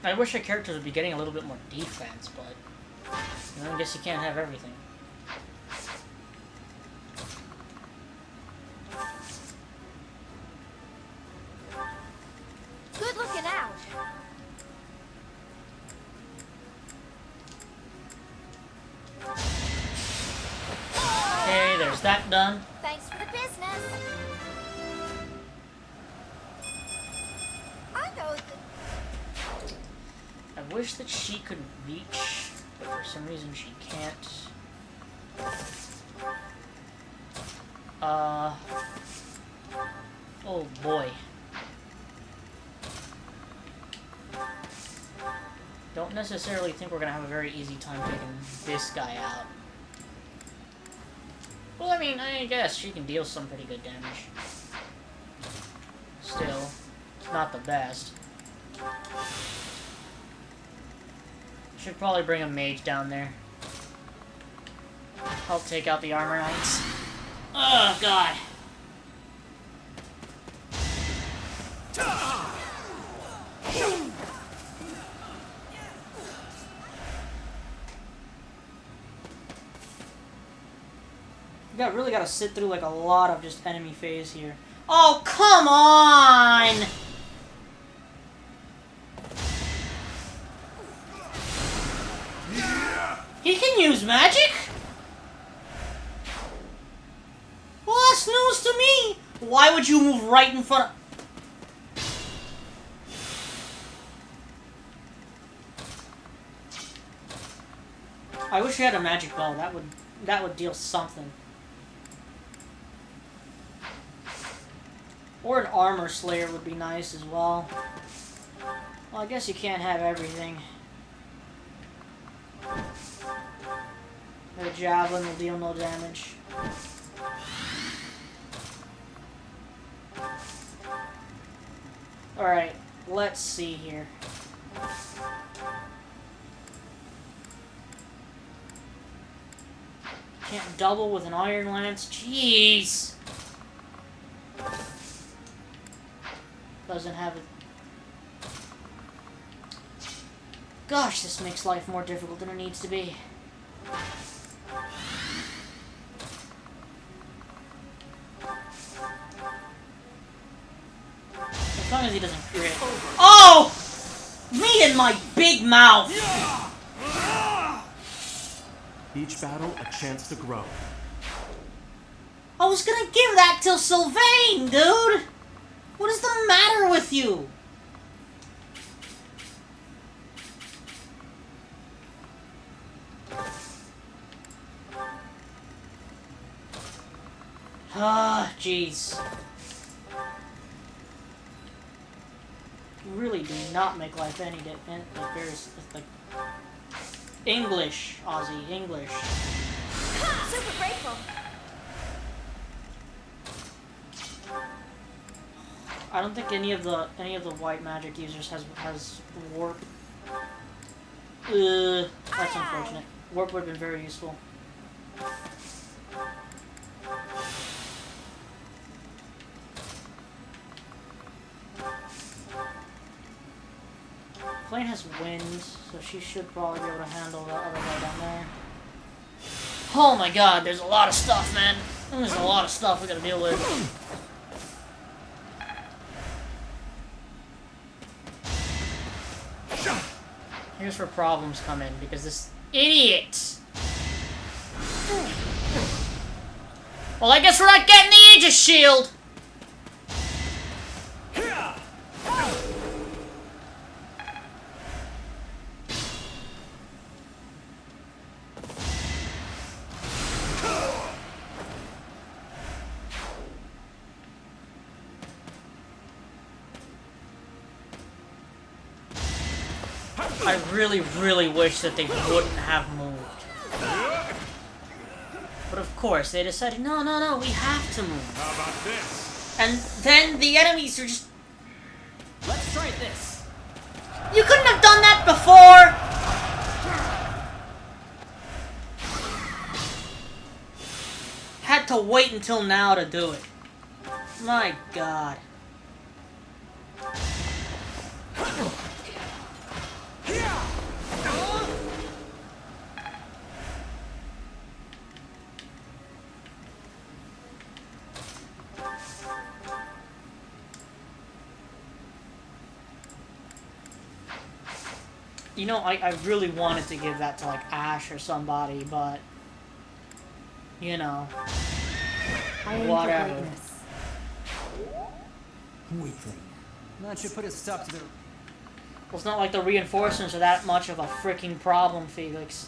I wish our characters would be getting a little bit more defense, but you know, I guess you can't have everything. Good looking out. Okay, there's that done. Thanks for the business. I know I wish that she could reach, but for some reason she can't. Oh boy. Don't necessarily think we're gonna have a very easy time taking this guy out. Well, I mean, I guess she can deal some pretty good damage. Still, it's not the best. Should probably bring a mage down there. Help take out the armor knights. Oh, God. Really gotta sit through like a lot of just enemy phase here. Oh, come on! He can use magic? Well, that's news to me! Why would you move right in front of... I wish he had a magic bow. That would deal something. Or an armor slayer would be nice as well. Well, I guess you can't have everything. The javelin will deal no damage. Alright, let's see here. Can't double with an iron lance? Jeez! Doesn't have it. Gosh, this makes life more difficult than it needs to be. As long as he doesn't crit. Oh! Me and my big mouth! Each battle, a chance to grow. I was gonna give that till Sylvain, dude! What is the matter with you? Ah, jeez. Really do not make life any different. Like, like English, Aussie, English. super grateful. I don't think any of the white magic users has warp. That's unfortunate. Warp would have been very useful. Queen has wind, so she should probably be able to handle the other guy down there. Oh my god, there's a lot of stuff, man. There's a lot of stuff we gotta deal with. Here's where problems come in, because this idiot! Well, I guess we're not getting the Aegis Shield! I really, really wish that they wouldn't have moved. But of course, they decided, no, no, no, we have to move. How about this? And then the enemies are just... Let's try this. You couldn't have done that before! Had to wait until now to do it. My god. You know, I really wanted to give that to, like, Ash or somebody, but... You know... Whatever. Weakling. That should put a stop to the... Well, it's not like the reinforcements are that much of a freaking problem, Felix.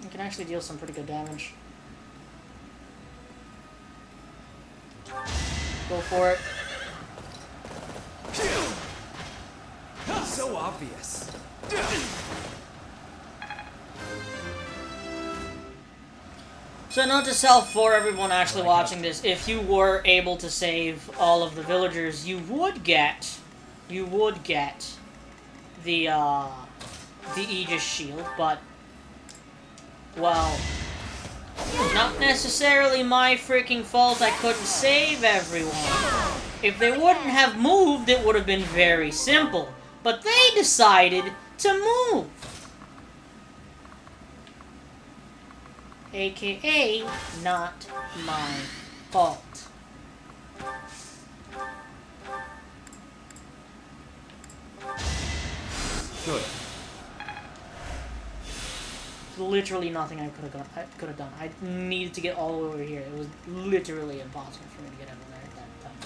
You can actually deal some pretty good damage. Go for it. So obvious. So note to self for everyone actually watching this, if you were able to save all of the villagers, you would get the Aegis Shield, but, well, not necessarily my freaking fault I couldn't save everyone. If they wouldn't have moved, it would have been very simple. But they decided to move. AKA, not my fault. Good. Literally nothing I could have done. I needed to get all the way over here. It was literally impossible for me to get over there at that time.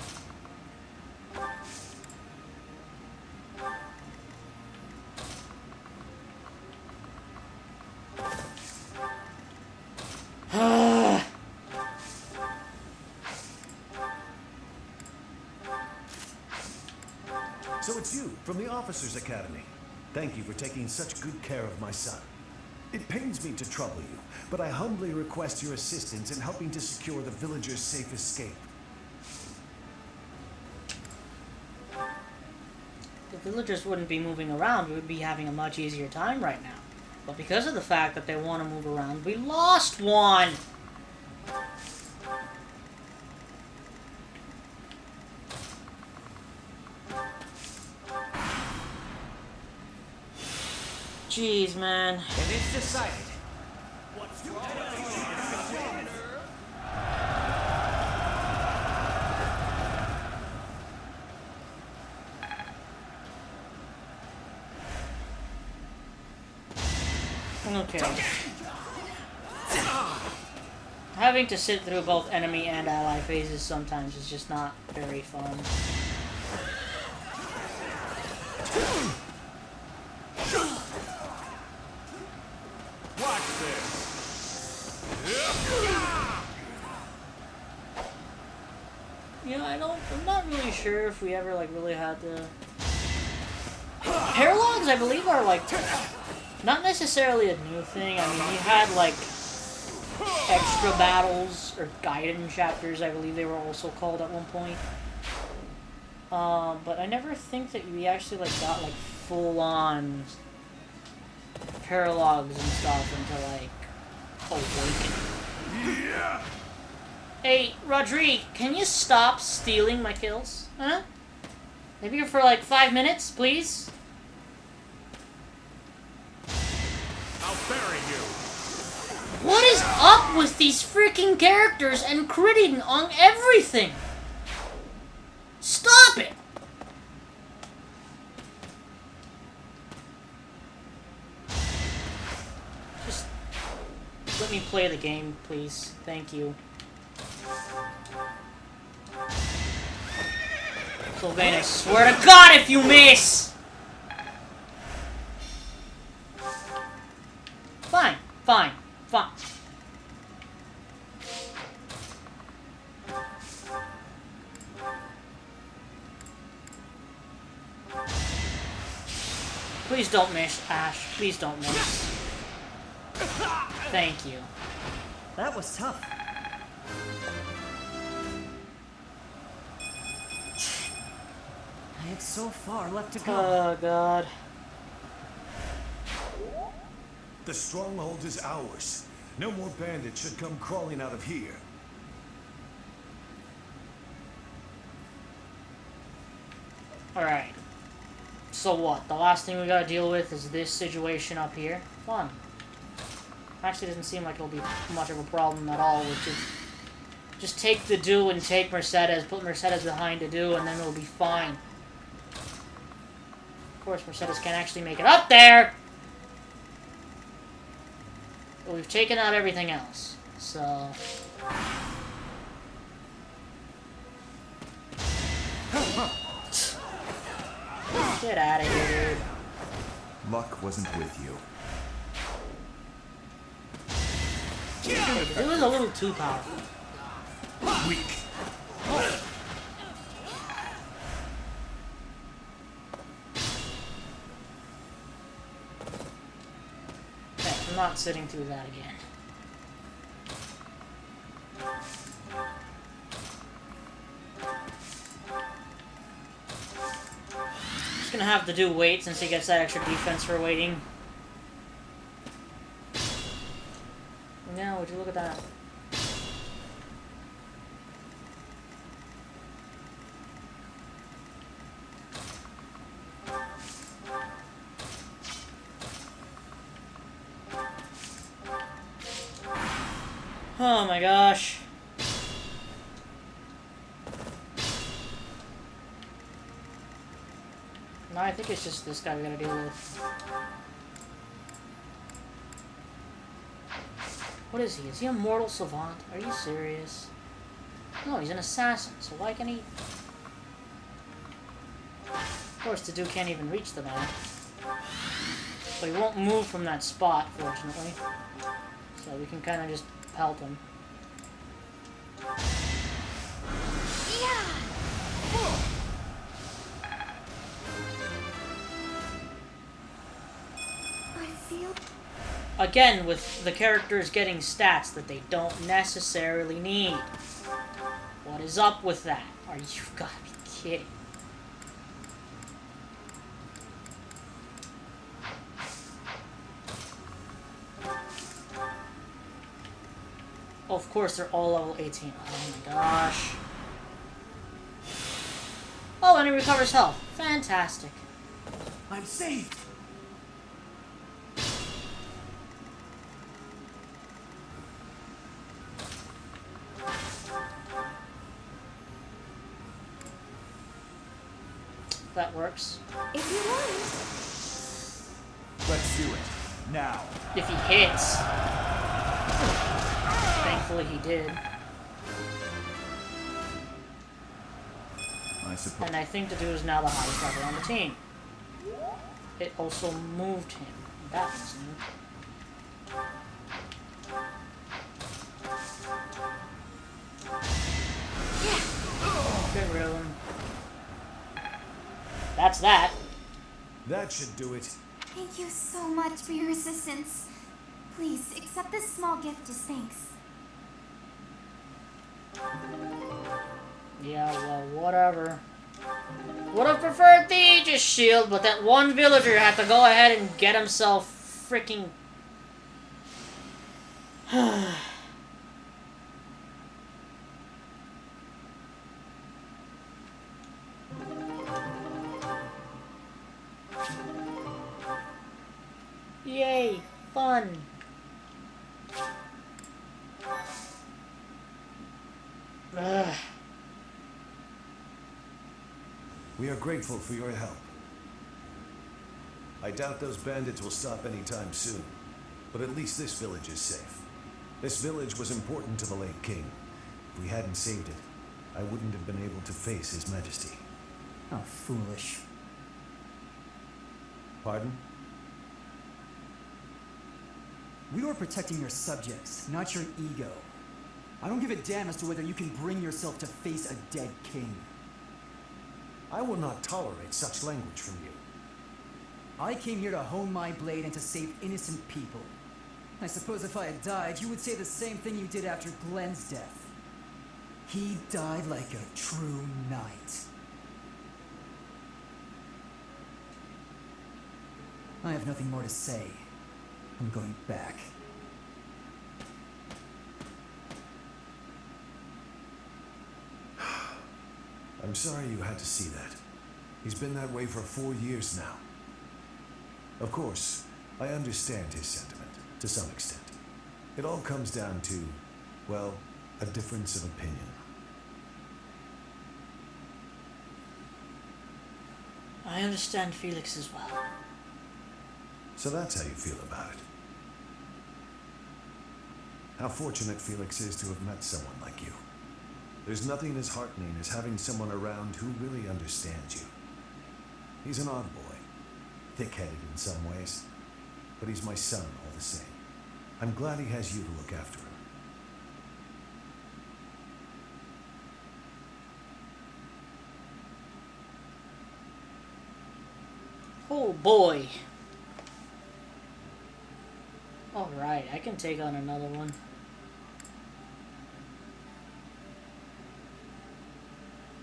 So it's you, from the Officers Academy. Thank you for taking such good care of my son. It pains me to trouble you, but I humbly request your assistance in helping to secure the villagers' safe escape. The villagers wouldn't be moving around, we would be having a much easier time right now. But because of the fact that they want to move around, we lost one! Jeez, man. It is decided. What's wrong? Okay. Having to sit through both enemy and ally phases sometimes is just not very fun. Watch this. Yeah, I'm not really sure if we ever, like, really had to... Paralogues, I believe, are, like, not necessarily a new thing. I mean, you had, like, extra battles, or Gaiden chapters, I believe they were also called at one point. But I never think that we actually, like, got, like, full-on paralogs and stuff until, like, awaken. Hey, Rodrigue, can you stop stealing my kills? Huh? Maybe for, like, 5 minutes, please? I'll bury you. What is up with these freaking characters and critting on everything? Stop it! Just let me play the game, please. Thank you. Sylvain, I swear to God if you miss! Fine, fine, fine. Please don't miss, Ash. Please don't miss. Thank you. That was tough. I have so far left to go. Oh, God. The stronghold is ours. No more bandits should come crawling out of here. Alright. So what? The last thing we gotta deal with is this situation up here? Fun. Actually doesn't seem like it'll be much of a problem at all. We'll just take the do and take Mercedes, put Mercedes behind the do, and then it'll be fine. Of course, Mercedes can't actually make it up there! But we've taken out everything else. So... Get out of here, dude. Luck wasn't with you. It was a little too powerful. Weak. Okay, I'm not sitting through that again. Just gonna have to do wait since he gets that extra defense for waiting. No, would you look at that? Oh my gosh. No, I think it's just this guy we gotta deal with. What is he? Is he a mortal savant? Are you serious? No, he's an assassin, so why can he... Of course, the dude can't even reach the man. So he won't move from that spot, fortunately. So we can kind of just pelt him. Again, with the characters getting stats that they don't necessarily need. What is up with that? Are you gotta be kidding? Oh, of course, they're all level 18. Oh my gosh. Oh, and he recovers health. Fantastic. I'm saved. That works. If you want. Let's do it. Now. If he hits. Thankfully he did. I suppose. And I think the dude is now the highest level on the team. It also moved him. That was new. Get rid of him. That's that. That should do it. Thank you so much for your assistance. Please accept this small gift as thanks. Yeah, well, whatever. Would have preferred the Aegis shield, but that one villager had to go ahead and get himself freaking... Yay, fun. Ugh. We are grateful for your help. I doubt those bandits will stop anytime soon, but at least this village is safe. This village was important to the late king. If we hadn't saved it, I wouldn't have been able to face his majesty. How foolish. Pardon? We are protecting your subjects, not your ego. I don't give a damn as to whether you can bring yourself to face a dead king. I will not tolerate such language from you. I came here to hone my blade and to save innocent people. I suppose if I had died, you would say the same thing you did after Glenn's death. He died like a true knight. I have nothing more to say. I'm going back. I'm sorry you had to see that. He's been that way for 4 years now. Of course, I understand his sentiment, to some extent. It all comes down to, well, a difference of opinion. I understand Felix as well. So that's how you feel about it. How fortunate Felix is to have met someone like you. There's nothing as heartening as having someone around who really understands you. He's an odd boy, thick-headed in some ways, but he's my son all the same. I'm glad he has you to look after him. Oh boy. Alright, I can take on another one.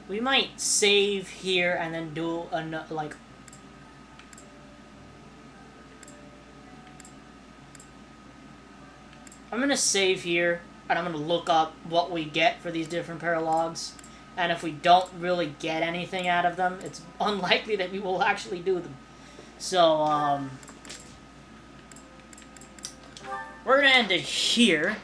We might save here and then do another, like... I'm gonna save here, and I'm gonna look up what we get for these different paralogs. And if we don't really get anything out of them, it's unlikely that we will actually do them. So, we're gonna end it here.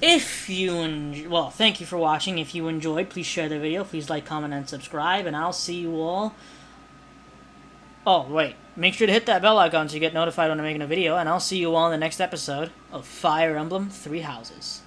If you well, thank you for watching. If you enjoyed, please share the video. Please like, comment, and subscribe. And I'll see you all. Oh, wait. Make sure to hit that bell icon so you get notified when I'm making a video. And I'll see you all in the next episode of Fire Emblem Three Houses.